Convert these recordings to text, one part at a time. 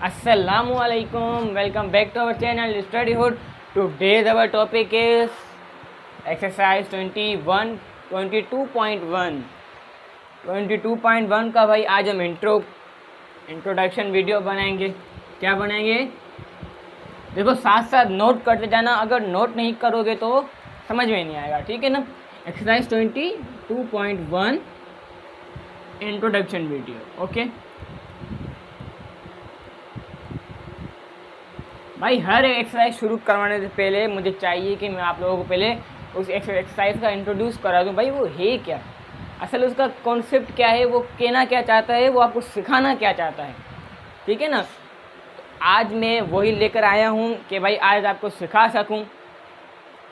Assalamualaikum. Welcome back to our channel Studyhood. Today's our topic is exercise 21 22.1 22.1 का भाई आज हम इंट्रोडक्शन वीडियो बनाएंगे। क्या बनाएंगे? देखो साथ साथ नोट करते जाना, अगर नोट नहीं करोगे तो समझ में नहीं आएगा, ठीक है ना। Exercise 22.1 introduction video. ओके भाई, हर एक्सरसाइज शुरू करवाने से पहले मुझे चाहिए कि मैं आप लोगों को पहले उस एक्सरसाइज का इंट्रोड्यूस करा दूं। भाई वो है क्या, असल उसका कॉन्सेप्ट क्या है, वो कहना क्या चाहता है, वो आपको सिखाना क्या चाहता है, ठीक है ना। आज मैं वही लेकर आया हूँ कि भाई आज आपको सिखा सकूँ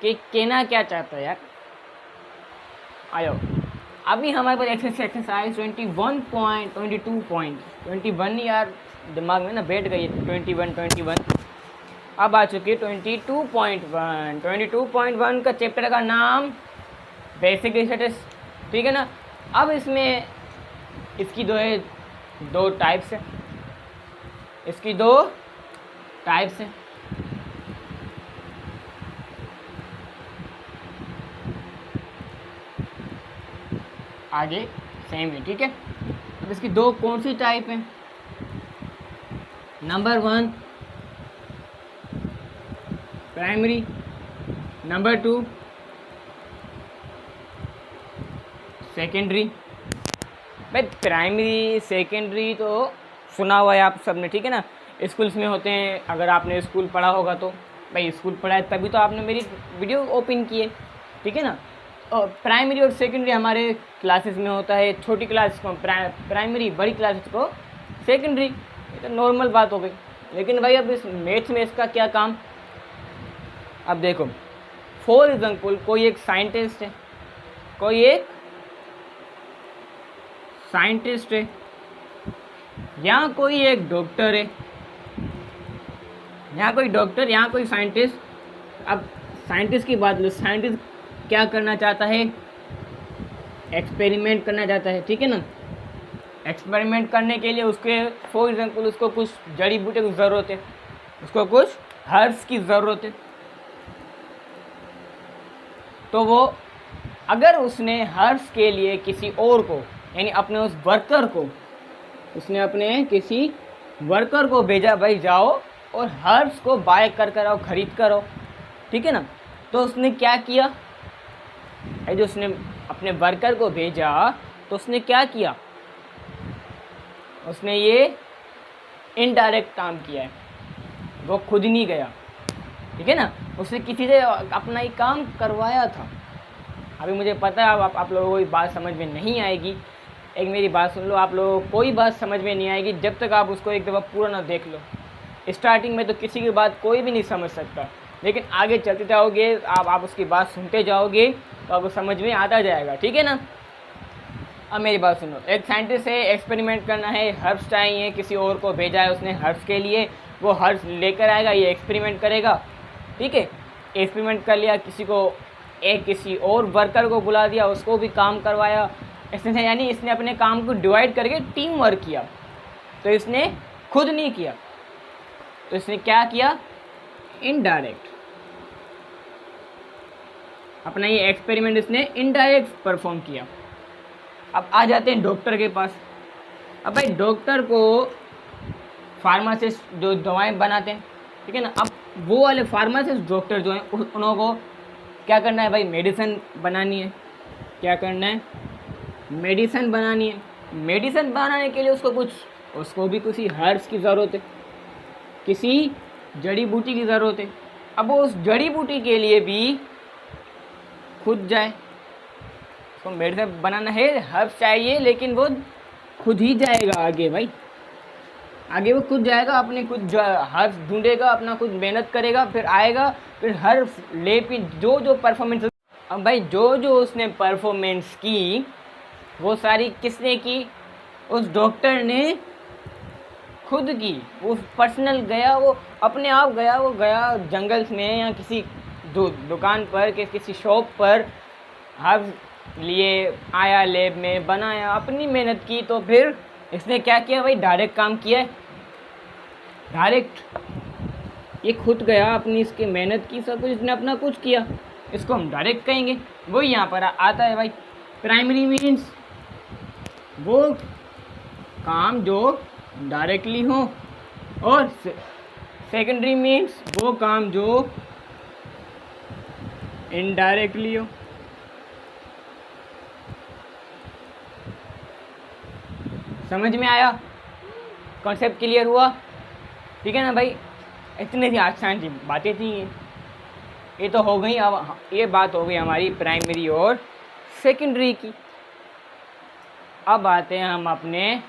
कि कहना क्या चाहता है यार। आयो अभी हमारे पास एक्सरसाइज 21.21 यार दिमाग में ना बैठ गई है 21 अब आ चुकी है 22.1 का चैप्टर का नाम बेसिक स्टेटस, ठीक है ना। अब इसमें इसकी दो टाइप्स है, इसकी दो टाइप्स हैं। आगे सेम है, ठीक है। अब इसकी दो कौन सी टाइप हैं? Number 1 primary, number 2 secondary. भाई प्राइमरी सेकेंडरी तो सुना हुआ है आप सबने, ठीक है ना। स्कूल्स में होते हैं, अगर आपने स्कूल पढ़ा होगा तो भाई स्कूल पढ़ा है तभी तो आपने मेरी वीडियो ओपन की है, ठीक है ना। और प्राइमरी और सेकेंडरी हमारे क्लासेस में होता है, छोटी क्लास को प्राइमरी, बड़ी क्लासेस को सेकेंडरी, ये तो नॉर्मल बात हो गई। लेकिन भाई अब इस मैथ्स में इसका क्या काम? अब देखो, फॉर एग्जाम्पल कोई एक साइंटिस्ट है, या कोई एक डॉक्टर है, यहाँ कोई साइंटिस्ट। अब साइंटिस्ट की बात लो, साइंटिस्ट क्या करना चाहता है? एक्सपेरिमेंट करना चाहता है, ठीक है ना। एक्सपेरिमेंट करने के लिए उसके फॉर एग्जाम्पल उसको कुछ जड़ी बूटी की ज़रूरत है, उसको कुछ हर्ब्स की ज़रूरत है। तो वो अगर उसने हर्ब्स के लिए किसी और को, यानी अपने उस वर्कर को, उसने अपने किसी वर्कर को भेजा, भाई जाओ और हर्ब्स को बाय कर आओ, खरीद कर आओ, ठीक है ना। तो उसने क्या किया? जो उसने अपने वर्कर को भेजा तो उसने क्या किया? उसने ये इनडायरेक्ट काम किया है, वो खुद नहीं गया, ठीक है ना। उसने किसी से अपना ही काम करवाया था। अभी मुझे पता है आप लोगों को ये बात समझ में नहीं आएगी। एक मेरी बात सुन लो, आप लोगों को कोई बात समझ में नहीं आएगी जब तक आप उसको एक दफ़ा पूरा ना देख लो। स्टार्टिंग में तो किसी की बात कोई भी नहीं समझ सकता, लेकिन आगे चलते जाओगे, आप उसकी बात सुनते जाओगे तो आपको समझ में आता जाएगा, ठीक है ना। अब मेरी बात सुनो, एक साइंटिस्ट है, एक्सपेरिमेंट करना है, हर्ब्स चाहिए, किसी और को भेजा है उसने हर्ब्स के लिए, वो हर्ब्स लेकर आएगा, ये एक्सपेरिमेंट करेगा, ठीक है। एक्सपेरिमेंट कर लिया, किसी और वर्कर को बुला दिया, उसको भी काम करवाया। इसने यानी इसने अपने काम को डिवाइड करके टीम वर्क किया, तो इसने खुद नहीं किया, तो इसने क्या किया? इनडायरेक्ट अपना ये एक्सपेरिमेंट इसने इनडायरेक्ट परफॉर्म किया। अब आ जाते हैं डॉक्टर के पास। अब भाई डॉक्टर को फार्मासिस्ट जो दवाएं बनाते हैं, ठीक है ना, अब वो वाले फार्मासिस्ट डॉक्टर जो हैं उन्हों को क्या करना है? भाई मेडिसिन बनानी है। क्या करना है? मेडिसिन बनानी है। मेडिसिन बनाने के लिए उसको भी किसी हर्ब्स की ज़रूरत है, किसी जड़ी बूटी की ज़रूरत है। अब वो उस जड़ी बूटी के लिए भी खुद जाए, तो मेडिसिन बनाना है, हर्ब्स चाहिए, लेकिन वो खुद ही जाएगा आगे। भाई आगे वो खुद जाएगा, अपने खुद हर्ब्स ढूंढेगा, अपना खुद मेहनत करेगा, फिर आएगा, फिर हर्ब्स ले, फिर जो परफॉर्मेंस। अब भाई जो उसने परफॉर्मेंस की वो सारी किसने की? उस डॉक्टर ने खुद की। वो पर्सनल गया, वो अपने आप गया, वो गया जंगल्स में या किसी दुकान पर, किसी शॉप पर हर्ब्स लिए आया, लैब में बनाया, अपनी मेहनत की। तो फिर इसने क्या किया भाई? डायरेक्ट काम किया है, डायरेक्ट ये खुद गया, अपनी इसकी मेहनत की, सब कुछ इसने अपना कुछ किया, इसको हम डायरेक्ट कहेंगे। वही यहाँ पर आता है भाई। प्राइमरी मीन्स वो काम जो डायरेक्टली हो, और सेकेंडरी मीन्स वो काम जो इनडायरेक्टली हो। समझ में आया? कॉन्सेप्ट क्लियर हुआ? ठीक है ना भाई? इतनी सी आसान सी बातें थी ये तो हो गई। अब ये बात हो गई हमारी प्राइमरी और सेकेंडरी की। अब आते हैं हम अपने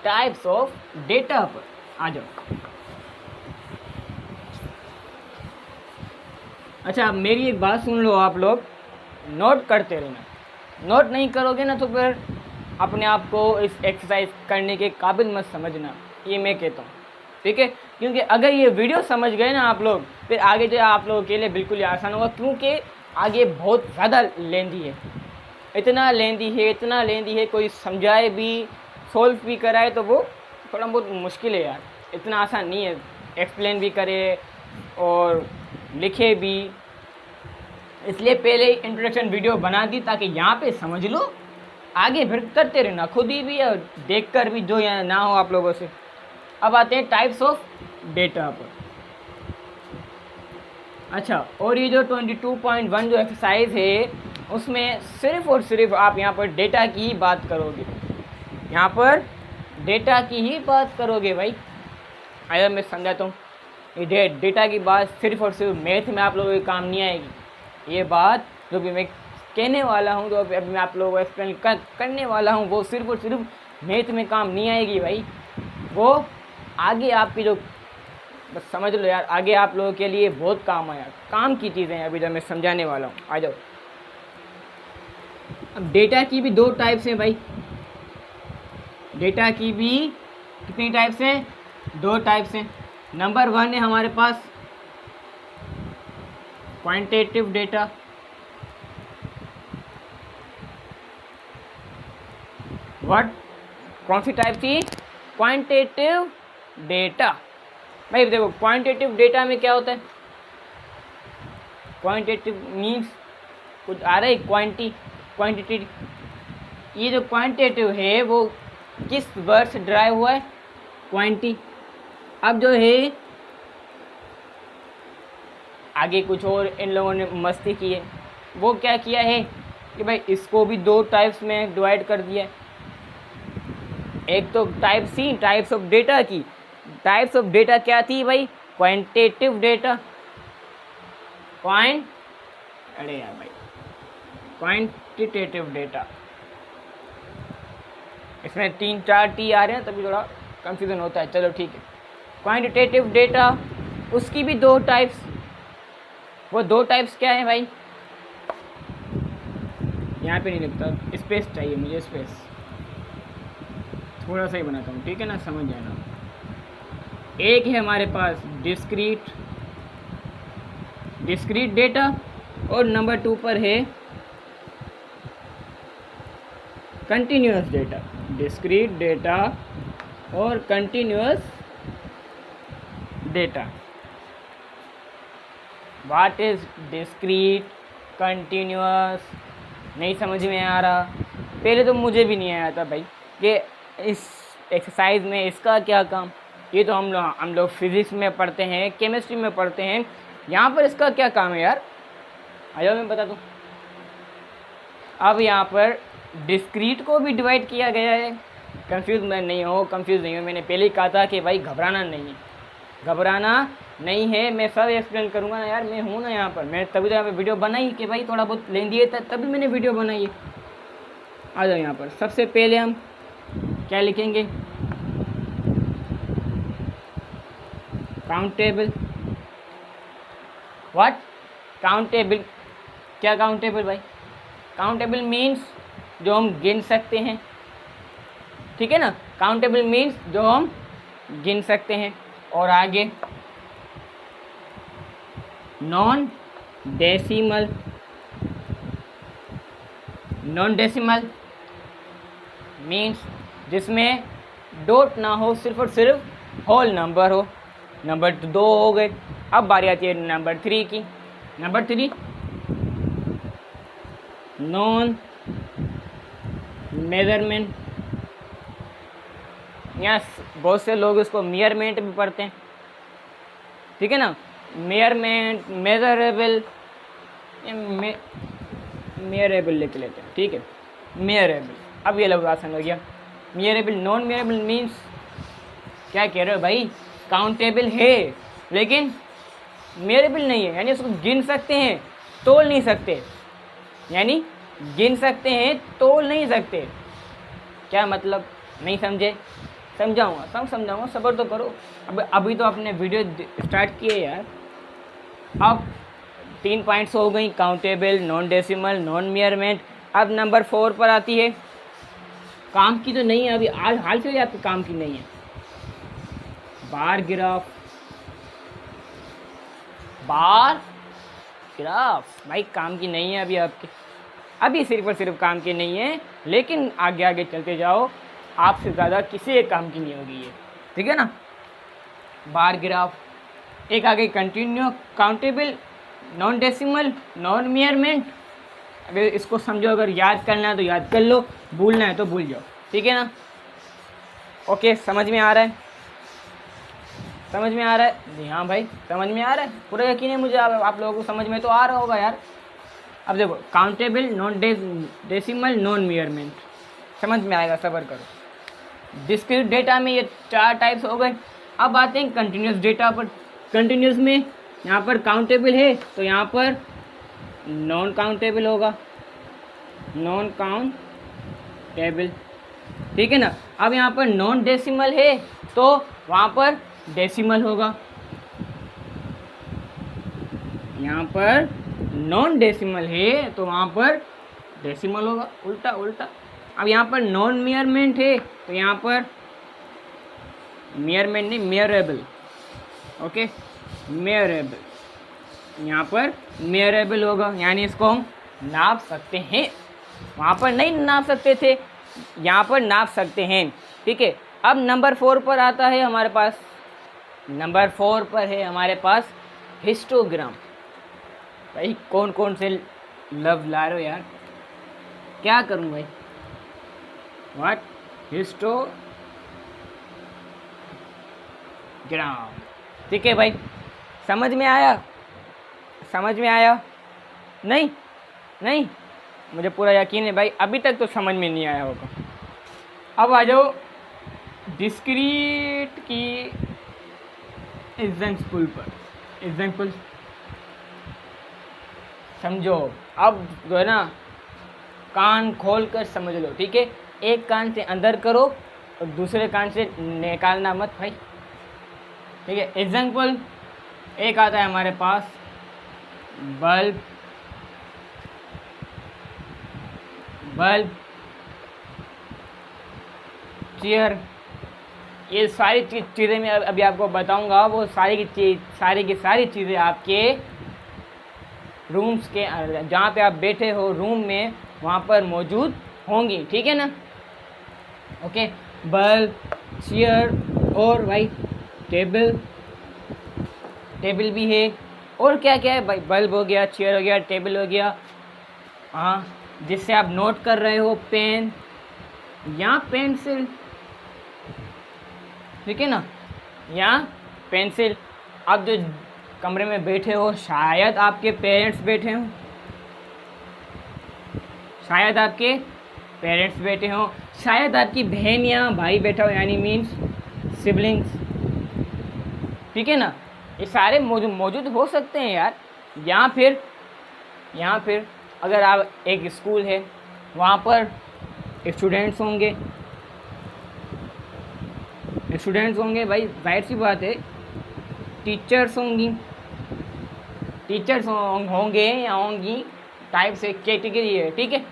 टाइप्स ऑफ डेटा पर। आ जाओ। अच्छा, मेरी एक बात सुन लो आप लोग, नोट करते रहना। नोट नहीं करोगे ना तो फिर अपने आप को इस एक्सरसाइज करने के काबिल मत समझना, ये मैं कहता हूँ। ठीक है? क्योंकि अगर ये वीडियो समझ गए ना आप लोग, फिर आगे जो आप लोगों के लिए बिल्कुल ही आसान होगा। क्योंकि आगे बहुत ज़्यादा लेंदी है, इतना लेंदी है, कोई समझाए भी सोल्व भी कराए तो वो थोड़ा बहुत मुश्किल है यार, इतना आसान नहीं है। एक्सप्लेन भी करे और लिखे भी, इसलिए पहले ही इंट्रोडक्शन वीडियो बना दी ताकि यहाँ पे समझ लो, आगे फिर करते रहना खुद ही भी और देख कर भी, जो यहाँ ना हो आप लोगों से। अब आते हैं टाइप्स ऑफ डेटा पर। अच्छा, और ये जो 22.1 जो एक्सरसाइज है उसमें सिर्फ और सिर्फ आप यहाँ पर डेटा की ही बात करोगे, यहाँ पर डेटा की ही बात करोगे भाई। आया, मैं समझाता हूँ। ये डेटा की बात सिर्फ और सिर्फ मैथ में आप लोगों के काम नहीं आएगी। ये बात जो भी मैं कहने वाला हूँ, जो अभी मैं आप लोगों को एक्सप्लेन करने वाला हूँ, वो सिर्फ और सिर्फ मैथ में काम नहीं आएगी भाई। वो आगे आपकी जो, बस समझ लो यार, आगे आप लोगों के लिए बहुत काम की चीज़ें हैं अभी जो मैं समझाने वाला हूँ। आ जाओ। अब डेटा की भी दो टाइप्स हैं भाई। डेटा की भी कितनी टाइप्स हैं? दो टाइप्स हैं। नंबर 1 है हमारे पास क्वांटिटेटिव डेटा। कौन सी टाइप थी? Quantitative data. भाई देखो, क्वांटिटेटिव डेटा में क्या होता है? क्वांटिटेटिव मीन्स कुछ आ रहा है, क्वांटिटी। ये जो क्वांटिटेटिव है वो किस वर्ड से ड्राइव हुआ है? क्वांटी। अब जो है आगे कुछ और इन लोगों ने मस्ती की है। वो क्या किया है कि भाई इसको भी दो टाइप्स में डिवाइड कर दिया है। एक तो type C, types of data की। टाइप्स ऑफ डेटा क्या थी भाई? Quantitative data, quantitative data. इसमें 3-4 टी आ रहे हैं तभी थोड़ा कंफ्यूजन होता है। चलो ठीक है। क्वांटिटेटिव डेटा, उसकी भी दो टाइप्स। वो दो टाइप्स क्या है भाई? यहाँ पे नहीं लिखता, स्पेस चाहिए मुझे, स्पेस थोड़ा सा ही बनाता हूँ, ठीक है ना? समझ जाना। एक है हमारे पास डिस्क्रीट डेटा, और नंबर 2 पर है कंटिन्यूअस डेटा। डिस्क्रीट डेटा और continuous data. What is discrete, continuous? नहीं समझ में आ रहा। पहले तो मुझे भी नहीं आया था भाई कि इस एक्सरसाइज में इसका क्या काम। ये तो हम लोग फिजिक्स में पढ़ते हैं, केमिस्ट्री में पढ़ते हैं, यहाँ पर इसका क्या काम है यार? आइए मैं बता दूँ। अब यहाँ पर डिस्क्रीट को भी डिवाइड किया गया है। कंफ्यूज नहीं हो, मैंने पहले ही कहा था कि भाई घबराना नहीं है। मैं सब एक्सप्लेन करूँगा ना यार, मैं हूँ ना यहाँ पर। मैं तभी तो यहाँ पर वीडियो बनाई कि भाई थोड़ा बहुत लेंदी है, तभी मैंने वीडियो बनाई है। आ जाओ यहाँ पर। सबसे पहले हम क्या लिखेंगे? काउंटेबल। व्हाट? काउंटेबल। क्या काउंटेबल भाई? काउंटेबल मीन्स जो हम गिन सकते हैं, ठीक है ना? काउंटेबल मीन्स जो हम गिन सकते हैं। और आगे नॉन डेसिमल मीन्स जिसमें डॉट ना हो, सिर्फ और सिर्फ होल नंबर हो। नंबर 2 हो गए। अब बारी आती है नंबर 3 की। नंबर 3 नॉन मेजरमेंट, या बहुत से लोग इसको मेयरमेंट भी पढ़ते हैं, ठीक है ना। मेयरमेंट, मेजरेबल, मेयरेबल लिख लेते हैं, ठीक है। मेयरेबल, अब ये लोग आसान हो गया। मेयरेबल, नॉन मेयरेबल मीन्स क्या कह रहे हो भाई, काउंटेबल है लेकिन मेयरेबल नहीं है, यानी उसको गिन सकते हैं, तोल नहीं सकते, यानी गिन सकते हैं, तोल नहीं सकते। क्या मतलब, नहीं समझे? समझाऊंगा, समझाऊंगा, सब्र तो करो। अब अभी तो आपने वीडियो स्टार्ट किए यार। अब 3 पॉइंट्स हो गई, काउंटेबल, नॉन डेसिमल, नॉन मेयरमेंट। अब नंबर 4 पर आती है, काम की तो नहीं है अभी, आज हाल से आपके काम की नहीं है, बार ग्राफ। बार ग्राफ भाई काम की नहीं है अभी आपके, अभी सिर्फ और सिर्फ काम की नहीं है, लेकिन आगे आगे चलते जाओ, आपसे ज़्यादा किसी एक काम की नहीं होगी ये, ठीक है ना। बार ग्राफ, एक आगे continue, countable, non decimal, non मेयरमेंट। अगर इसको समझो, अगर याद करना है तो याद कर लो, भूलना है तो भूल जाओ, ठीक है ना। ओके, समझ में आ रहा है? समझ में आ रहा है? जी हाँ भाई, समझ में आ रहा है, पूरा यकीन है मुझे आप लोगों को समझ में तो आ रहा होगा यार। अब देखो, काउंटेबल, नॉन डेसिमल, नॉन मेयरमेंट, समझ में आएगा, सब्र करो। डिस्क्रीट डेटा में ये 4 टाइप्स हो गए। अब आते हैं कंटिन्यूस डेटा पर। कंटिन्यूस में यहाँ पर काउंटेबल है तो यहाँ पर नॉन काउंटेबल होगा, नॉन काउंटेबल, ठीक है ना। अब यहाँ पर नॉन डेसिमल है तो वहाँ पर डेसिमल होगा, यहाँ पर नॉन डेसिमल है तो वहाँ पर डेसिमल होगा, उल्टा उल्टा। अब यहाँ पर नॉन मेयरमेंट है तो यहाँ पर मेयरमेंट नहीं, मेयरेबल, ओके, मेयरेबल, यहाँ पर मेयरेबल होगा, यानी इसको हम नाप सकते हैं, वहाँ पर नहीं नाप सकते थे, यहाँ पर नाप सकते हैं, ठीक है। अब नंबर 4 पर आता है हमारे पास, नंबर 4 पर है हमारे पास हिस्टोग्राम। भाई कौन कौन से लव ला रहे हो यार, क्या करूं भाई, व्हाट, हिस्टोग्राम, ठीक है भाई। समझ में आया? समझ में आया? नहीं नहीं, मुझे पूरा यकीन है भाई, अभी तक तो समझ में नहीं आया होगा। अब आ जाओ डिस्क्रीट की एग्जाम्पल पर। एग्जाम्पल समझो, अब जो है ना, कान खोल कर समझ लो, ठीक है। एक कान से अंदर करो और दूसरे कान से निकालना मत भाई, ठीक है। एग्जाम्पल एक आता है हमारे पास, बल्ब, बल्ब, चेयर, ये सारी चीज़ें मैं अभी आपको बताऊंगा, वो सारी की सारी चीज़ें आपके रूम्स के जहाँ पे आप बैठे हो रूम में, वहाँ पर मौजूद होंगी, ठीक है ना। ओके, बल्ब, चेयर और भाई टेबल, टेबल भी है, और क्या क्या है भाई, बल्ब हो गया, चेयर हो गया, टेबल हो गया, हाँ, जिससे आप नोट कर रहे हो, पेन या पेंसिल, ठीक है ना, या पेंसिल। आप जो कमरे में बैठे हो, शायद आपके पेरेंट्स बैठे हों, शायद आपके पेरेंट्स बैठे हों, शायद आपकी बहन या भाई बैठा हो, यानी मीन्स सिबलिंग्स, ठीक है ना। ये सारे मौजूद हो सकते हैं यार। यहाँ फिर अगर आप एक स्कूल है, वहाँ पर स्टूडेंट्स होंगे, भाई जाहिर सी बात है, टीचर्स होंगी, टीचर्स होंगे या होंगी, टाइप से कैटेगरी है, ठीक है।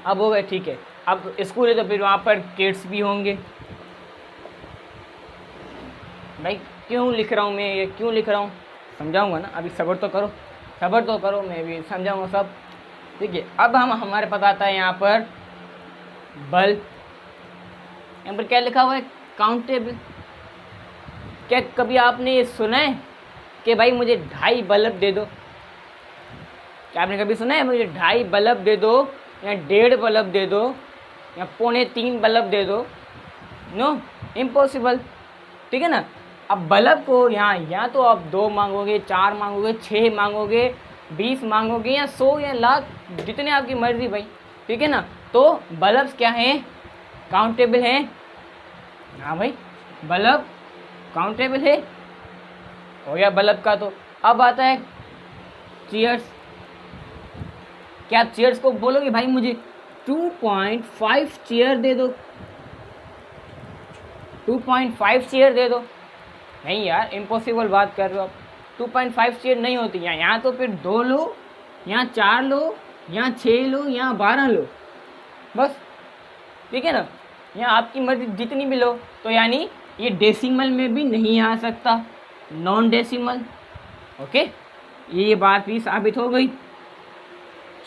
अब हो गए, ठीक है। अब स्कूल है तो फिर वहाँ पर किड्स भी होंगे। भाई क्यों लिख रहा हूँ मैं, ये क्यों लिख रहा हूँ, समझाऊंगा ना, अभी सब्र तो करो, सब्र तो करो, मैं भी समझाऊंगा सब, ठीक है। अब हमारे पास आता है यहाँ पर बल्ब, यहाँ पर क्या लिखा हुआ है, काउंटेबल, क्या कभी आपने ये सुना है कि भाई मुझे 2.5 बल्ब दे दो? क्या आपने कभी सुना है मुझे 2.5 बल्ब दे दो, या 1.5 बल्ब दे दो, या 2.25 बल्ब दे दो? No, impossible. ठीक है ना। अब बल्ब को यहाँ तो आप 2 मांगोगे, 4 मांगोगे, 6 मांगोगे, 20 मांगोगे, या 100 या लाख, जितने आपकी मर्जी भाई। ठीक है ना। तो बल्ब क्या है? काउंटेबल है। हाँ भाई, बल्ब काउंटेबल है, हो गया बल्ब का। तो अब आता है चेयर्स। क्या आप चेयर्स को बोलोगे भाई मुझे 2.5 चेयर दे दो, 2.5 चेयर दे दो? नहीं यार, इम्पॉसिबल बात कर रहे हो आप। 2.5 चेयर नहीं होती यहाँ तो फिर 2 लो, यहाँ 4 लो, यहाँ 6 लो, यहाँ 12 लो, बस। ठीक है ना। यहाँ आपकी मर्जी जितनी भी लो। तो यानी ये डेसिमल में भी नहीं आ सकता, नॉन डेसिमल। ओके, ये बात भी साबित हो गई,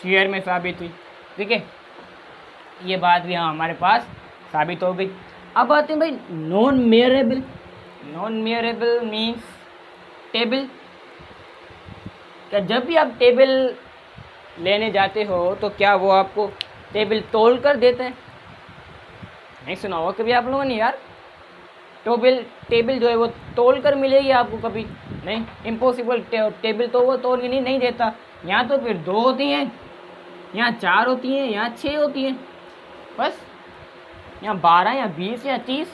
चेयर में साबित हुई। ठीक है, ये बात भी हमारे पास साबित हो गई। अब आते हैं भाई non measurable. Non measurable means table. क्या जब भी आप टेबल लेने जाते हो तो क्या वो आपको टेबल तोल कर देते हैं? नहीं सुना होगा कभी आप लोगों ने यार। टेबल जो है वो तोल कर मिलेगी आपको कभी नहीं, इम्पॉसिबल। टेबल तो वो तोल के नहीं देता। यहाँ तो फिर 2 होती हैं, यहाँ 4 होती हैं, यहाँ 6 होती हैं, बस। यहाँ 12 या 20 या 30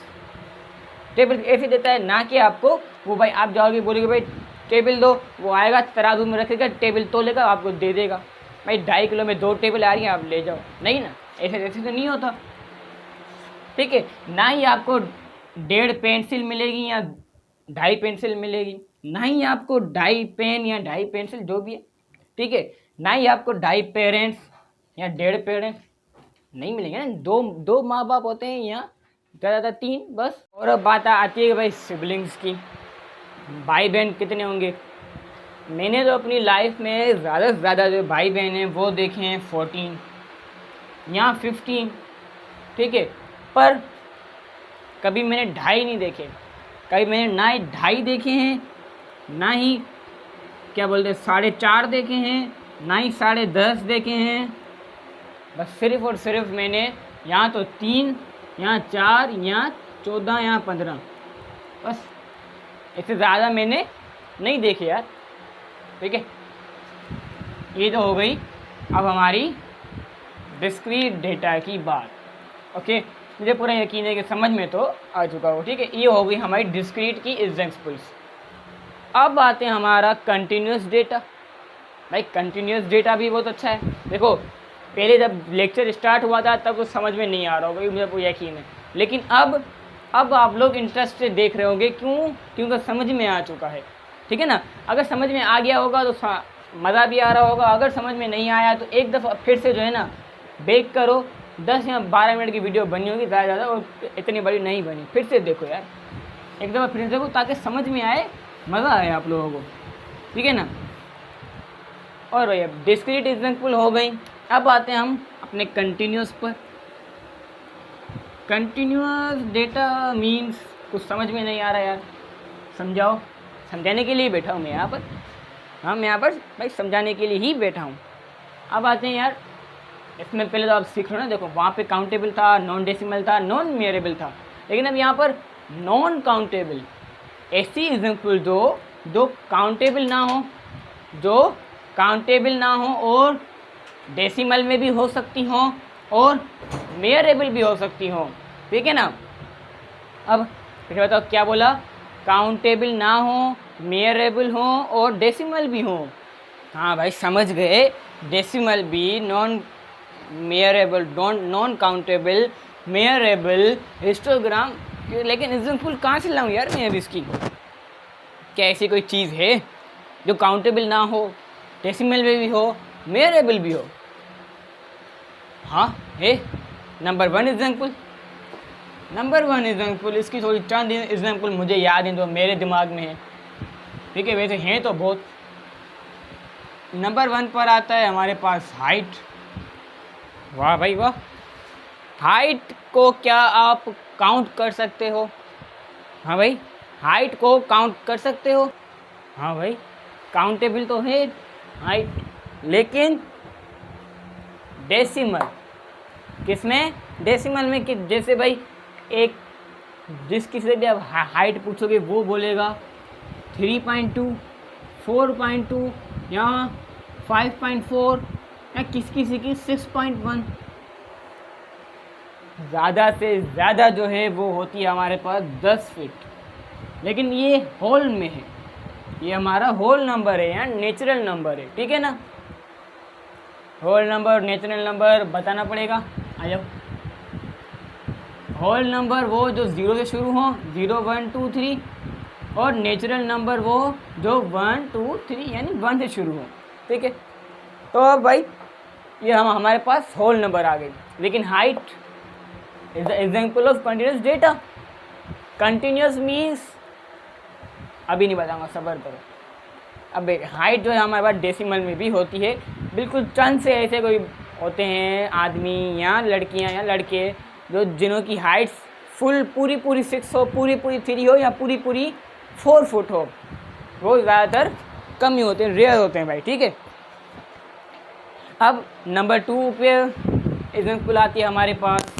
टेबल ऐसे देता है। ना कि आपको वो भाई आप जाओगे बोलोगे भाई टेबल दो, वो आएगा तराजू में रखेगा, टेबल तोलेगा, आपको दे देगा। भाई 2.5 किलो में 2 टेबल आ रही हैं, आप ले जाओ। नहीं ना, ऐसे तो नहीं होता। ठीक है। ना ही आपको 1.5 पेंसिल मिलेगी या 2.5 पेंसिल मिलेगी, ना ही आपको 2.5 पेन या 2.5 पेंसिल जो भी है। ठीक है। ना ही आपको 2.5 पेरेंट्स या 1.5 पेरेंट्स नहीं मिलेंगे ना। दो माँ बाप होते हैं, यहाँ ज़्यादा 3 बस। और अब बात आती है भाई सिबलिंग्स की, भाई बहन कितने होंगे? मैंने तो अपनी लाइफ में ज़्यादा से ज़्यादा जो भाई बहन हैं वो देखे हैं 14 या 15। ठीक है। पर कभी मैंने 2.5 नहीं देखे, कभी मैंने ना ही 2.5 देखे हैं, ना ही क्या बोलते 4.5 देखे हैं, ना ही 10.5 देखे हैं। बस सिर्फ और सिर्फ मैंने यहाँ तो 3, यहाँ 4, यहाँ 14, यहाँ 15, बस। इससे ज़्यादा मैंने नहीं देखे यार। ठीक है। ये तो हो गई अब हमारी डिस्क्रीट डेटा की बात। ओके, मुझे पूरा यकीन है कि समझ में तो आ चुका हो। ठीक है, ये हो गई हमारी डिस्क्रीट की एग्जाम्पल्स। अब आते हैं हमारा कंटिन्यूस डेटा। भाई कंटिन्यूस डेटा भी बहुत अच्छा है। देखो पहले जब लेक्चर स्टार्ट हुआ था तब कुछ समझ में नहीं आ रहा होगा, मुझे पूरा यकीन है। लेकिन अब आप लोग इंटरेस्ट से देख रहे होंगे, क्योंकि समझ में आ चुका है। ठीक है ना। अगर समझ में आ गया होगा तो मज़ा भी आ रहा होगा। अगर समझ में नहीं आया तो एक दफ़ा फिर से जो है ना बैक करो। 10 या 12 मिनट की वीडियो बनी होगी ज़्यादा, और इतनी बड़ी नहीं बनी। फिर से देखो यार, एक दफ़ा फिर से देखो ताकि समझ में आए, मज़ा आए आप लोगों को। ठीक है ना। और भाई अब डिस्क्रीट एग्जाम्पल हो गई। अब आते हैं हम अपने कंटिन्यूस पर। कंटिन्यूस डेटा मीन्स कुछ समझ में नहीं आ रहा यार, समझाओ। समझाने के लिए बैठा हूँ मैं यहाँ पर। हाँ, मैं यहाँ पर भाई समझाने के लिए ही बैठा हूँ। अब आते हैं यार, इसमें पहले तो आप सीख लो ना। देखो वहाँ पे काउंटेबल था, नॉन डेसिमल था, नॉन मेयरेबल था। लेकिन अब यहाँ पर नॉन काउंटेबल, ऐसी एग्जाम्पल जो काउंटेबल ना हो, और डेसिमल में भी हो सकती हो, और मेयरेबल भी हो सकती हो। ठीक है ना। अब फिर बताओ क्या बोला? काउंटेबल ना हो, मेयरेबल हो, और डेसिमल भी हो। हाँ भाई समझ गए। डेसिमल भी, non measurable, non countable, मेयरेबल, histogram. लेकिन एग्जाम्पल कहाँ से लाऊं यार मैं अब इसकी? क्या ऐसी कोई चीज़ है जो काउंटेबल ना हो, डेसिमल में भी हो, मेयरेबल भी हो? हाँ है। नंबर 1 एग्जाम्पल, इसकी थोड़ी चंद एग्जाम्पल मुझे याद है जो मेरे दिमाग में है। ठीक है, वैसे हैं तो बहुत। नंबर 1 पर आता है हमारे पास हाइट। वाह भाई वाह। हाइट को क्या आप काउंट कर सकते हो? हाँ भाई, हाइट को काउंट कर सकते हो? हाँ भाई, काउंटेबल तो है हाइट, लेकिन डेसिमल किसमें? डेसिमल में कि जैसे भाई एक जिस किसी से भी आप हाइट पूछोगे वो बोलेगा 3.2, 4.2 या 5.4 या किसी की 6.1। ज़्यादा से ज़्यादा जो है वो होती है हमारे पास 10 फीट, लेकिन ये होल में है, ये हमारा होल नंबर है या नेचुरल नंबर है, ठीक है ना। होल नंबर नेचुरल नंबर बताना पड़ेगा। आ जाओ, होल नंबर वो जो 0 से शुरू हो, 0 1 2 3, और नेचुरल नंबर वो जो 1 2 3 यानी 1 से शुरू हो, ठीक है। तो अब भाई ये हमारे पास होल नंबर आ गए, लेकिन height is the example of continuous data. Continuous means अभी नहीं बताऊंगा, सब्र करो। अब हाइट जो है हमारे पास डेसिमल में भी होती है, बिल्कुल चंद से ऐसे कोई होते हैं आदमी या लड़कियां या लड़के जो जिन्हों की हाइट फुल पूरी 6 हो, पूरी 3 हो या पूरी 4 फुट हो, वो ज़्यादातर कम ही होते हैं, रेयर होते हैं भाई, ठीक है। अब नंबर 2 पे एग्जाम्पल आती है हमारे पास,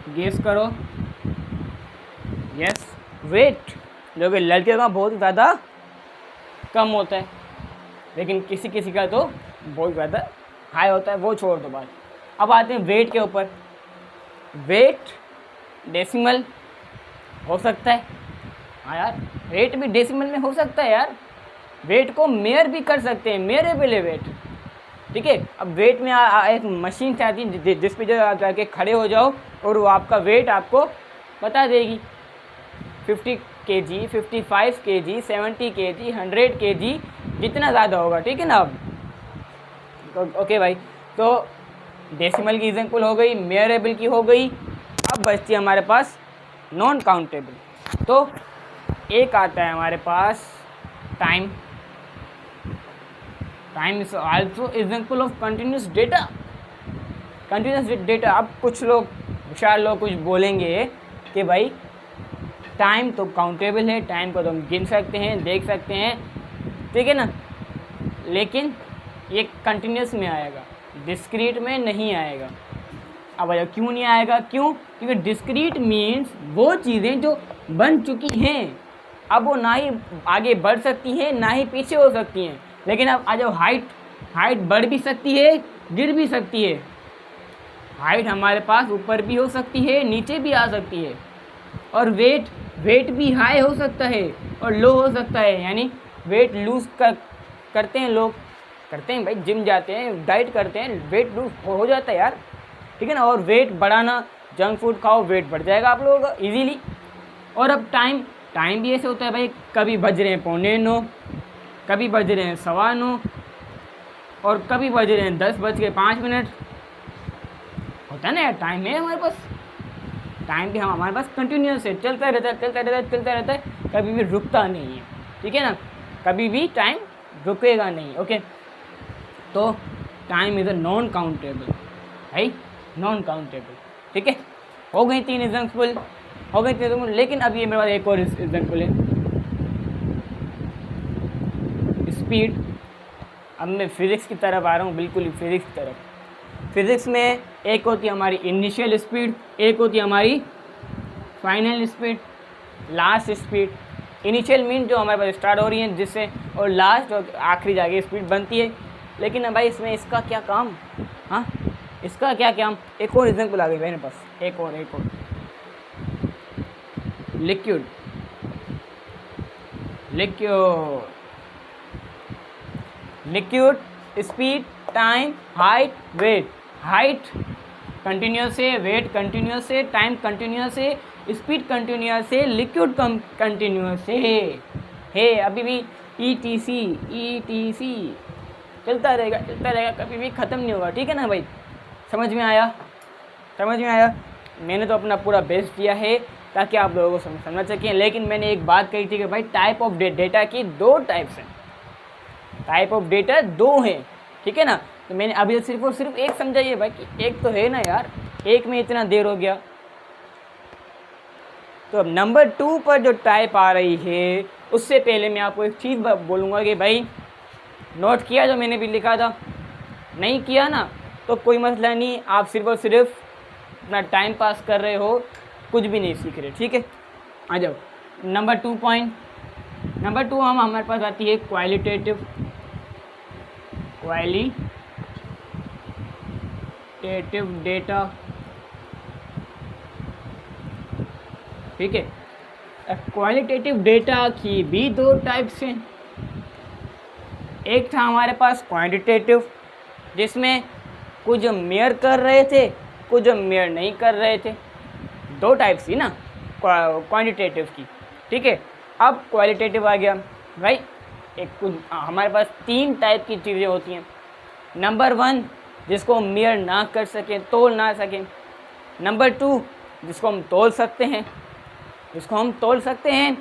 गेस करो। यस, वेट, जो कि लड़कियों का बहुत ज़्यादा कम होता है, लेकिन किसी का तो बहुत ज़्यादा हाई होता है, वो छोड़ दो बात। अब आते हैं वेट के ऊपर। वेट डेसिमल हो सकता है, हाँ यार, वेट भी डेसिमल में हो सकता है यार। वेट को मेयर भी कर सकते हैं, मेयरेबल है वेट, ठीक है। अब वेट में एक मशीन आती है जिस पे जो आप जाके खड़े हो जाओ और वो आपका वेट आपको बता देगी, 50 kg, 55 kg, 70 kg, 100 kg, जितना ज़्यादा होगा, ठीक है ना। अब ओके भाई, तो डेसिमल की एग्जाम्पल हो गई, मेयरेबल की हो गई। अब बचती है हमारे पास नॉन काउंटेबल। तो एक आता है हमारे पास time. Time is also example of continuous data. Continuous data. अब कुछ लोग होशियार लोग कुछ बोलेंगे कि भाई टाइम तो काउंटेबल है, टाइम को तो हम गिन सकते हैं, देख सकते हैं, ठीक है ना, लेकिन ये कंटिन्यूस में आएगा, डिस्क्रीट में नहीं आएगा। अब बताओ क्यों नहीं आएगा? क्यों? क्योंकि डिस्क्रीट मीन्स वो चीज़ें जो बन चुकी हैं, अब वो ना ही आगे बढ़ सकती हैं ना ही पीछे हो सकती हैं। लेकिन अब आ जाओ, हाइट बढ़ भी सकती है, गिर भी सकती है। हाइट हमारे पास ऊपर भी हो सकती है, नीचे भी आ सकती है। और वेट भी हाई हो सकता है और लो हो सकता है, यानी वेट लूज करते हैं लोग, करते हैं भाई, जिम जाते हैं, डाइट करते हैं, वेट लूज हो जाता है यार, ठीक है ना। और वेट बढ़ाना, जंक फूड खाओ, वेट बढ़ जाएगा आप लोगों का इजीली। और अब टाइम भी ऐसे होता है भाई, कभी बज रहे हैं 8:45, कभी बज रहे हैं 9:15, और कभी बज रहे हैं 10:05। होता है ना यार, टाइम है हमारे पास, टाइम भी हमारे पास कंटिन्यूस है, चलता रहता है, कभी भी रुकता नहीं है, ठीक है ना, कभी भी टाइम रुकेगा नहीं। ओके, तो time is a non countable भाई, नॉन काउंटेबल, ठीक है। हो गई 3 एग्जाम्पल, हो गई 3 एग्जाम्पल, लेकिन अब ये मेरे पास एक और एग्जाम्पल है, स्पीड। अब मैं फिज़िक्स की तरफ आ रहा हूँ, बिल्कुल फिज़िक्स की तरफ। फिज़िक्स में एक होती है हमारी इनिशियल स्पीड, एक होती है हमारी final speed, last speed. Initial mean जो हमारे पास स्टार्ट हो रही है जिससे, और लास्ट जो आखिरी जाके स्पीड बनती है। लेकिन भाई इसमें इसका क्या काम, हाँ इसका क्या काम? एक और एग्जाम्पल आ गई मेरे पास, एक और liquid speed, time, height, weight. Height continuous है, वेट कंटिन्यूस है, टाइम कंटिन्यूस है, स्पीड कंटिन्यूस है, लिक्विड कंटिन्यूस है। अभी भी ETC चलता रहेगा, कभी भी ख़त्म नहीं होगा, ठीक है ना भाई। समझ में आया? मैंने तो अपना पूरा बेस्ट दिया है ताकि आप लोगों को समझ सकें। लेकिन मैंने एक बात कही थी कि भाई टाइप ऑफ डेटा की 2 टाइप्स हैं, टाइप ऑफ डेटा 2 हैं, ठीक है ना। तो मैंने अभी सिर्फ और सिर्फ एक समझाइए भाई कि एक तो है ना यार, एक में इतना देर हो गया। तो अब नंबर 2 पर जो टाइप आ रही है, उससे पहले मैं आपको एक चीज़ बोलूँगा कि भाई नोट किया जो मैंने भी लिखा था, नहीं किया ना तो कोई मसला नहीं, आप सिर्फ और सिर्फ अपना टाइम पास कर रहे हो, कुछ भी नहीं सीख रहे, ठीक है। आ जाओ नंबर 2 पॉइंट। नंबर 2 हमारे पास आती है क्वालिटेटिव डेटा, ठीक है। क्वालिटेटिव डेटा की भी 2 टाइप्स हैं। एक था हमारे पास क्वांटिटेटिव, जिसमें कुछ मेयर कर रहे थे, कुछ मेयर नहीं कर रहे थे। 2 टाइप्स थी ना क्वांटिटेटिव की, ठीक है। अब क्वालिटेटिव आ गया भाई, एक कुछ हमारे पास 3 टाइप की चीज़ें होती हैं। नंबर 1 जिसको हम मेयर ना कर सकें, तोल ना सकें। नंबर 2 जिसको हम तोल सकते हैं,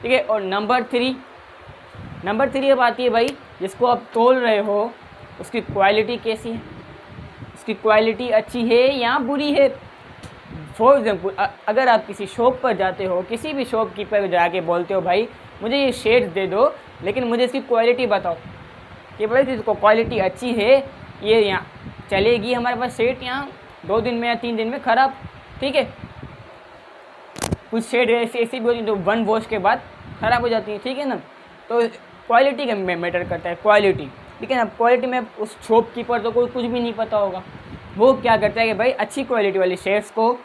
ठीक है। और नंबर 3 अब आती है भाई, जिसको आप तोल रहे हो उसकी क्वालिटी कैसी है, उसकी क्वालिटी अच्छी है या बुरी है। फॉर एग्जाम्पल अगर आप किसी शॉप पर जाते हो, किसी भी शॉपकीपर जाके बोलते हो भाई मुझे ये शेड्स दे दो, लेकिन मुझे इसकी क्वालिटी बताओ कि भाई इसको क्वालिटी अच्छी है, ये यहाँ चलेगी हमारे पास शेड यहाँ 2 दिन में या 3 दिन में ख़राब, ठीक है। कुछ शेड ऐसी भी होती है जो 1 वॉश के बाद ख़राब हो जाती है, ठीक है ना। तो क्वालिटी का मैटर करता है, क्वालिटी, ठीक है ना। क्वालिटी में उस शॉपकीपर तो कोई कुछ भी नहीं पता होगा, वो क्या करता है कि भाई अच्छी क्वालिटी वाली शेड्स को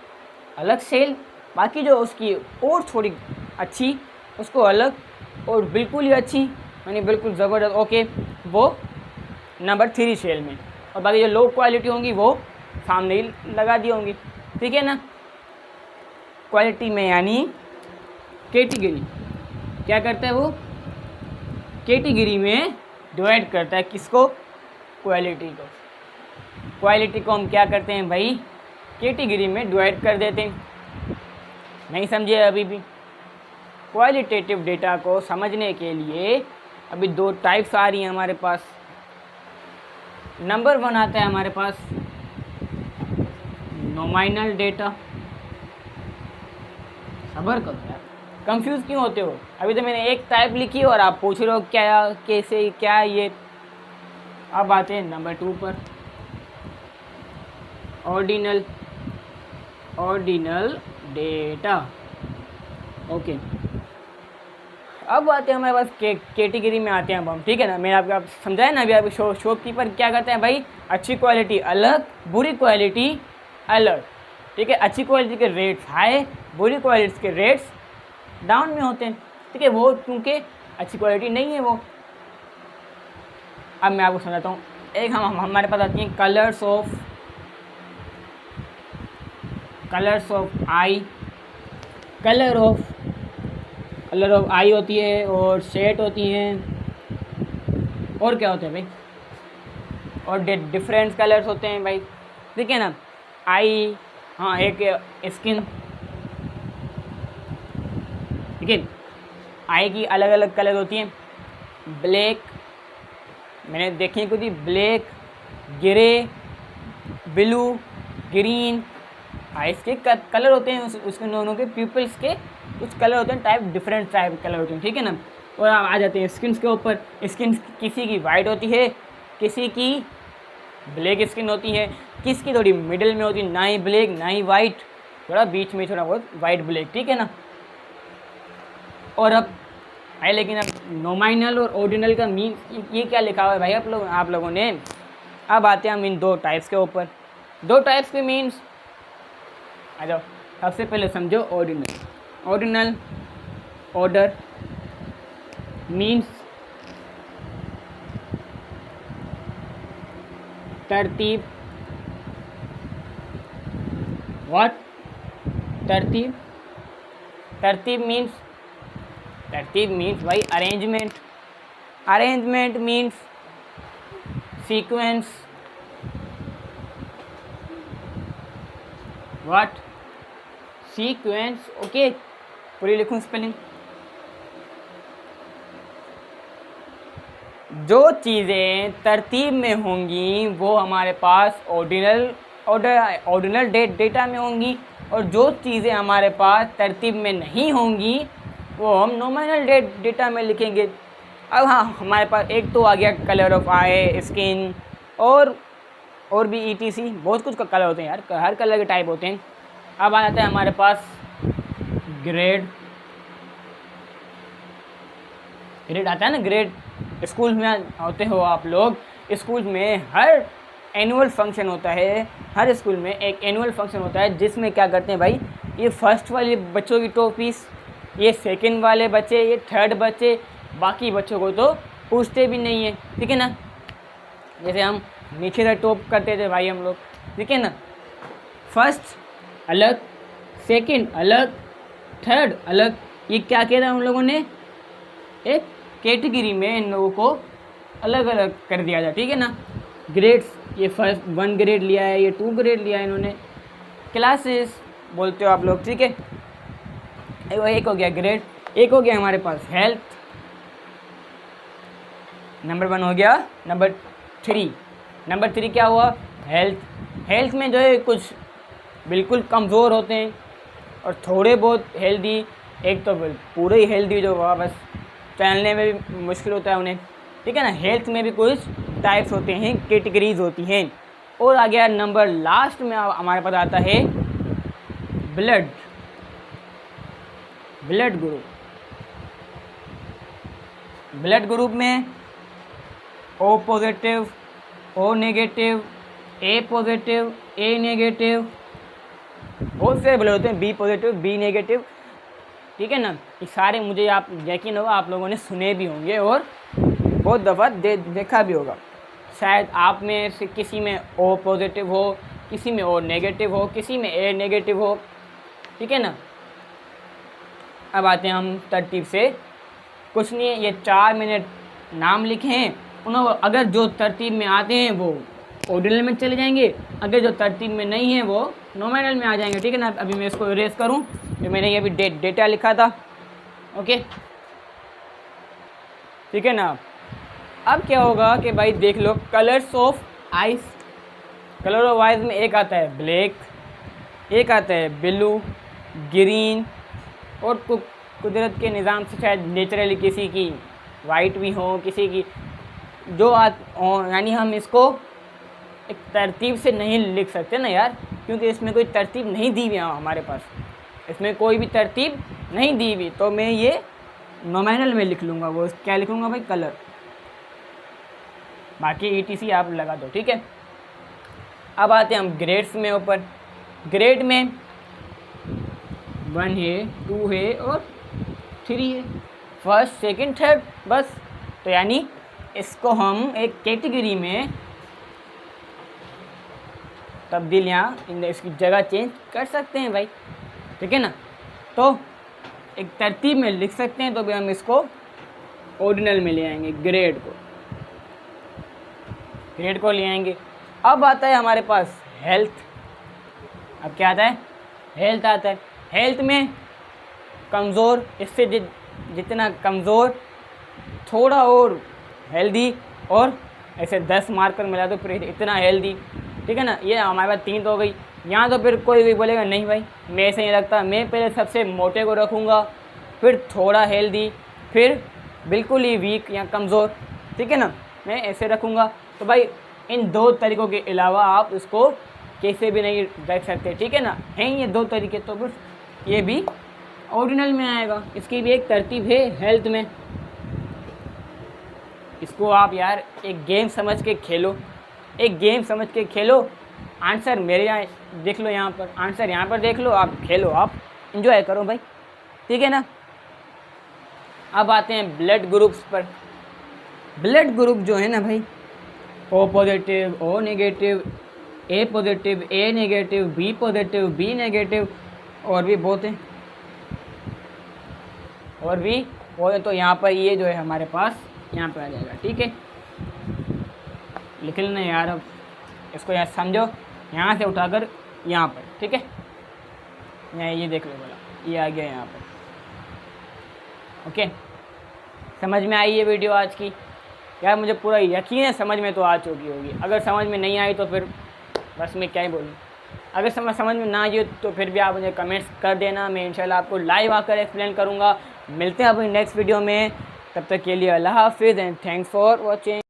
अलग सेल, बाकी जो उसकी और थोड़ी अच्छी उसको अलग, और बिल्कुल ही अच्छी यानी बिल्कुल ज़बरदस्त ओके वो नंबर 3 सेल में, और बाकी जो लो क्वालिटी होंगी वो सामने ही लगा दी होंगी, ठीक है ना। क्वालिटी में यानी कैटेगरी क्या करता है, वो कैटेगरी में डिवाइड करता है किसको, क्वालिटी को हम क्या करते हैं भाई, कैटेगरी में डिवाइड कर देते हैं। नहीं समझे अभी भी? क्वालिटेटिव डेटा को समझने के लिए अभी 2 टाइप्स आ रही हैं हमारे पास। नंबर 1 आता है हमारे पास नॉमिनल डेटा। सबर करो यार, कंफ्यूज क्यों होते हो? अभी तो मैंने एक टाइप लिखी और आप पूछ रहे हो क्या, कैसे, क्या ये। अब आते हैं नंबर 2 पर, ऑर्डिनल डेटा, ओके। अब आते हैं हमारे पास कैटेगरी में आते हैं अब हम, ठीक है ना। मैंने आप समझाया ना अभी, आप शॉपकीपर क्या करते हैं भाई, अच्छी क्वालिटी अलग, बुरी क्वालिटी अलग, ठीक है। अच्छी क्वालिटी के रेट्स हाई, बुरी क्वालिटी के रेट्स डाउन में होते हैं, ठीक है। वो क्योंकि अच्छी क्वालिटी नहीं है वो। अब मैं आपको समझाता हूँ। एक हमारे पास आती हैं colours of eye, colour of eye होती है, और शेड होती हैं, और क्या होते हैं भाई, और डिफरेंट कलर्स होते हैं भाई, ठीक है ना। आई, हाँ, एक स्किन, ठीक है। आई की अलग अलग कलर होती हैं, ब्लैक, मैंने देखी कुछ black, grey, blue, green, ice के कलर होते हैं, उसके दोनों के पीपल्स के कुछ कलर होते हैं, डिफरेंट टाइप कलर होते हैं, ठीक है ना। और आ जाते हैं स्किन्स के ऊपर। स्किन किसी की वाइट होती है, किसी की ब्लैक स्किन होती है, किसकी थोड़ी मिडिल में होती है, ना ही ब्लैक ना ही वाइट, थोड़ा बीच में थोड़ा बहुत वाइट ब्लैक, ठीक है ना। और अब है, लेकिन अब नॉमिनल और ऑर्डिनल का मीन ये क्या लिखा हुआ है भाई आप लोगों ने। अब आते हैं हम इन 2 टाइप्स के ऊपर। 2 टाइप्स के मीन्स आ जाओ। सबसे पहले समझो ऑर्डिनल, ऑर्डर मीन्स तरतीब। व्हाट? तरतीब मीन्स भाई arrangement means sequence. What? Sequence, okay. पूरी लिखूं स्पेलिंग। जो चीज़ें तरतीब में होंगी वो हमारे पास ऑर्डिनल डेटा में होंगी, और जो चीज़ें हमारे पास तरतीब में नहीं होंगी वो हम नॉमिनल डेटा में लिखेंगे। अब हाँ, हमारे पास एक तो आ गया कलर ऑफ आई, स्किन और भी ETC बहुत कुछ का कलर होते हैं यार, हर कलर के टाइप होते हैं। अब आ जाता है हमारे पास ग्रेड आता है ना, ग्रेड। स्कूल में होते हो आप लोग, स्कूल में हर एनुअल फंक्शन होता है, हर स्कूल में एक एनुअल फंक्शन होता है जिसमें क्या करते हैं भाई, ये फर्स्ट वाले बच्चों की टॉपिस, ये सेकंड वाले बच्चे, ये थर्ड बच्चे, बाकी बच्चों को तो पूछते भी नहीं है, ठीक है ना। जैसे हम नीचे से टॉप करते थे भाई हम लोग, ठीक है ना। फर्स्ट अलग, सेकंड अलग, थर्ड अलग, ये क्या कह रहा है हम लोगों ने, एक कैटेगरी में इन लोगों को अलग अलग कर दिया जाए, ठीक है ना। ग्रेड्स, ये फर्स्ट 1 ग्रेड लिया है, ये 2 ग्रेड लिया है इन्होंने। क्लासेस बोलते हो आप लोग, ठीक है। एक हो गया ग्रेड, एक हो गया हमारे पास हेल्थ, नंबर 1 हो गया। नंबर 3 क्या हुआ, हेल्थ में जो है कुछ बिल्कुल कमज़ोर होते हैं और थोड़े बहुत हेल्दी, एक तो पूरे ही हेल्दी जो बस चलने में भी मुश्किल होता है उन्हें, ठीक है ना। हेल्थ में भी कुछ टाइप्स होते हैं, कैटेगरीज होती हैं। और आ गया नंबर लास्ट में हमारे पास आता है ब्लड ग्रुप। ब्लड ग्रुप में O positive, O negative, A positive, A negative, बहुत से ब्लड होते हैं, B पॉजिटिव, B नेगेटिव, ठीक है ना। ये सारे मुझे आप यकीन होगा आप लोगों ने सुने भी होंगे और बहुत दफ़ा देखा भी होगा। शायद आप में से किसी में O पॉजिटिव हो, किसी में O नेगेटिव हो, किसी में A नेगेटिव हो, ठीक है ना। अब आते हैं हम तरतीब से, कुछ नहीं है, ये 4 मिनट नाम लिखे हैं, उन्होंने अगर जो तरतीब में आते हैं वो ऑर्डिनल में चले जाएंगे, अगर जो तरतीब में नहीं है वो नॉमिनल में आ जाएंगे, ठीक है ना। अभी मैं इसको इरेज करूं, जो मैंने ये अभी डेटा लिखा था, ओके, ठीक है ना। अब क्या होगा कि भाई देख लो, colours of eyes, colour of eyes में एक आता है ब्लैक, एक आता है ब्लू, ग्रीन, और कुदरत के निज़ाम से शायद नेचुरली किसी की वाइट भी हो, किसी की जो यानी हम इसको एक तरतीब से नहीं लिख सकते ना यार, क्योंकि इसमें कोई तरतीब नहीं दी हुई है हमारे पास, इसमें कोई भी तरतीब नहीं दी हुई, तो मैं ये नॉमिनल में लिख लूँगा। वो क्या लिखूँगा भाई, कलर, बाकी ETC आप लगा दो, ठीक है। अब आते हैं हम ग्रेड्स में ऊपर। ग्रेड में 1 है, 2 है और 3 है, फर्स्ट सेकंड थर्ड, बस। तो यानी इसको हम एक कैटेगरी में तब्दील, यहाँ इसकी जगह चेंज कर सकते हैं भाई, ठीक है ना। तो एक तरतीब में लिख सकते हैं, तो भी हम इसको ऑर्डिनल में ले आएंगे, ग्रेड को ले आएंगे। अब आता है हमारे पास हेल्थ। अब क्या आता है, हेल्थ आता है। हेल्थ में कमज़ोर, इससे जितना कमज़ोर थोड़ा और हेल्दी, और ऐसे 10 मार्कर मिला तो फिर इतना हेल्दी, ठीक है ना। ये हमारे पास 3 तो हो गई। यहाँ तो फिर कोई भी बोलेगा नहीं भाई मैं ऐसे नहीं रखता, मैं पहले सबसे मोटे को रखूँगा, फिर थोड़ा हेल्दी, फिर बिल्कुल ही वीक या कमज़ोर, ठीक है ना, मैं ऐसे रखूँगा। तो भाई इन 2 तरीक़ों के अलावा आप इसको कैसे भी नहीं रख सकते, ठीक है ना। हैं ये 2 तरीके, तो फिर ये भी ऑर्डिनल में आएगा। इसकी भी एक तरतीब है हेल्थ में। इसको आप यार एक गेम समझ के खेलो, एक गेम समझ के खेलो। आंसर मेरे यहाँ देख लो, यहाँ पर आंसर यहाँ पर देख लो, आप खेलो, आप एंजॉय करो भाई, ठीक है ना। अब आते हैं ब्लड ग्रुप्स पर। ब्लड ग्रुप जो है ना भाई, O positive, O negative, A positive, A negative, B positive, B negative, और भी बहुत हैं, और भी बहुत। तो यहाँ पर ये जो है हमारे पास यहाँ पर आ जाएगा, ठीक है। लिख लेना यार, अब इसको यहाँ समझो, यहाँ से उठाकर यहाँ पर, ठीक है। यहाँ ये देख लो बोला, ये आ गया यहाँ पर, ओके। समझ में आई ये वीडियो आज की यार, मुझे पूरा यकीन है समझ में तो आ चुकी होगी। अगर समझ में नहीं आई तो फिर बस मैं क्या ही बोलूँ। अगर समझ में ना आई हो तो फिर भी आप मुझे कमेंट्स कर देना, मैं इंशाल्लाह आपको लाइव आकर एक्सप्लेन करूँगा। मिलते हैं अपनी नेक्स्ट वीडियो में, तब तक के लिए अल्लाह हाफिज़ एंड थैंक्स फॉर वॉचिंग।